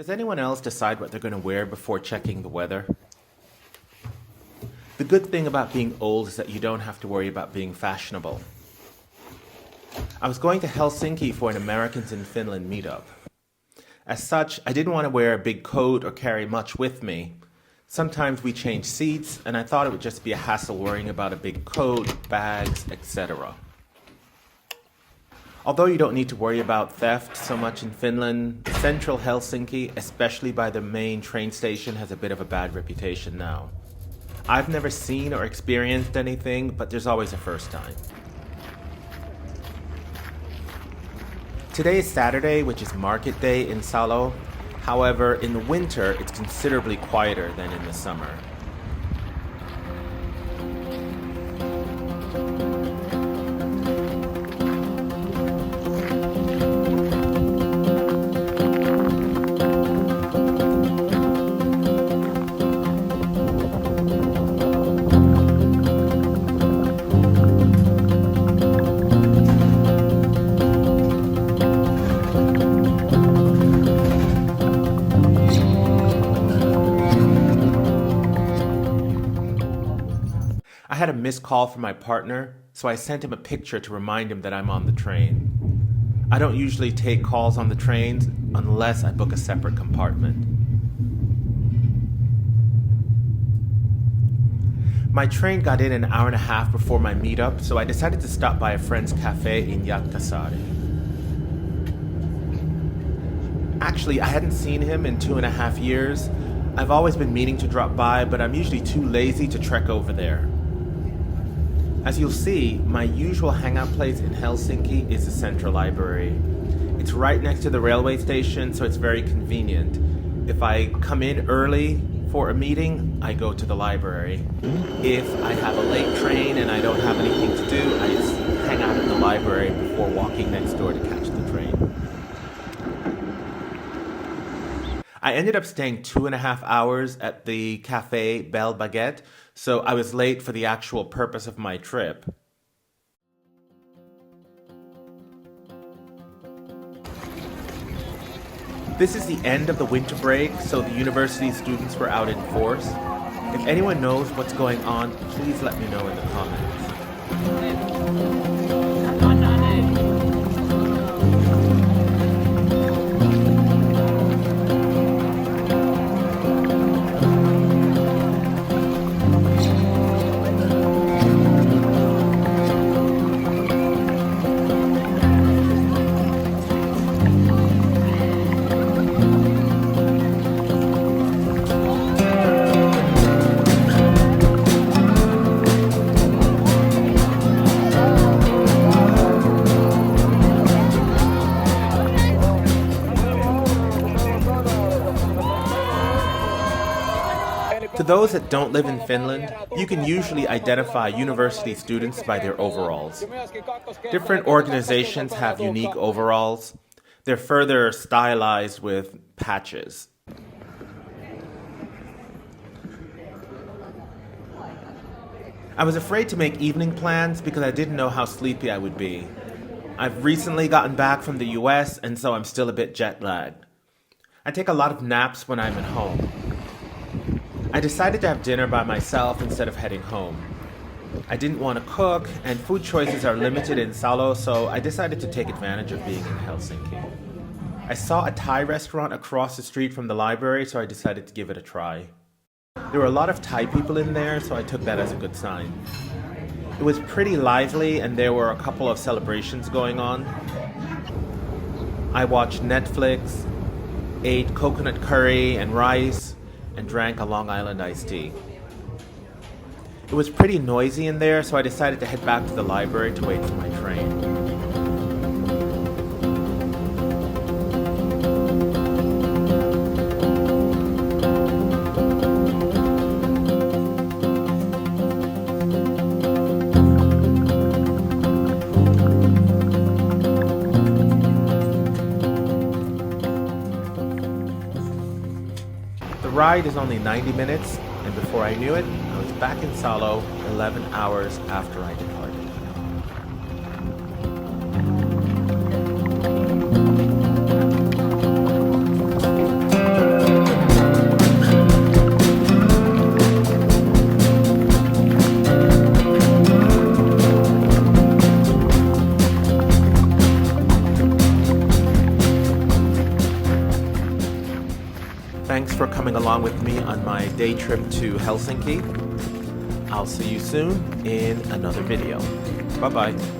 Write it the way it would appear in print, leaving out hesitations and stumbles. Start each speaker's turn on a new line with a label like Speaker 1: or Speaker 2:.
Speaker 1: Does anyone else decide what they're going to wear before checking the weather? The good thing about being old is that you don't have to worry about being fashionable. I was going to Helsinki for an Americans in Finland meetup. As such, I didn't want to wear a big coat or carry much with me. Sometimes we change seats, and I thought it would just be a hassle worrying about a big coat, bags, etc. Although you don't need to worry about theft so much in Finland, central Helsinki, especially by the main train station, has a bit of a bad reputation now. I've never seen or experienced anything, but there's always a first time. Today is Saturday, which is market day in Salo. However, in the winter, it's considerably quieter than in the summer. I had a missed call from my partner, so I sent him a picture to remind him that I'm on the train. I don't usually take calls on the trains unless I book a separate compartment. My train got in an hour and a half before my meetup, so I decided to stop by a friend's cafe in Jätkäsaari. Actually, I hadn't seen him in 2.5 years. I've always been meaning to drop by, but I'm usually too lazy to trek over there. As you'll see, my usual hangout place in Helsinki is the Central Library. It's right next to the railway station, so it's very convenient. If I come in early for a meeting, I go to the library. If I have a late train and I don't have anything to do, I just hang out at the library before walking next door to catch the train. I ended up staying 2.5 hours at the cafe Belle Baguette, so I was late for the actual purpose of my trip. This is the end of the winter break, so the university students were out in force. If anyone knows what's going on, please let me know in the comments. To those that don't live in Finland, you can usually identify university students by their overalls. Different organizations have unique overalls. They're further stylized with patches. I was afraid to make evening plans because I didn't know how sleepy I would be. I've recently gotten back from the US, and so I'm still a bit jet lagged. I take a lot of naps when I'm at home. I decided to have dinner by myself instead of heading home. I didn't want to cook, and food choices are limited in Salo, so I decided to take advantage of being in Helsinki. I saw a Thai restaurant across the street from the library, so I decided to give it a try. There were a lot of Thai people in there, so I took that as a good sign. It was pretty lively, and there were a couple of celebrations going on. I watched Netflix, ate coconut curry and rice, and drank a Long Island iced tea. It was pretty noisy in there, so I decided to head back to the library to wait for my train. The ride is only 90 minutes, and before I knew it, I was back in Salo 11 hours after I departed. along with me on my day trip to Helsinki. I'll see you soon in another video. Bye-bye.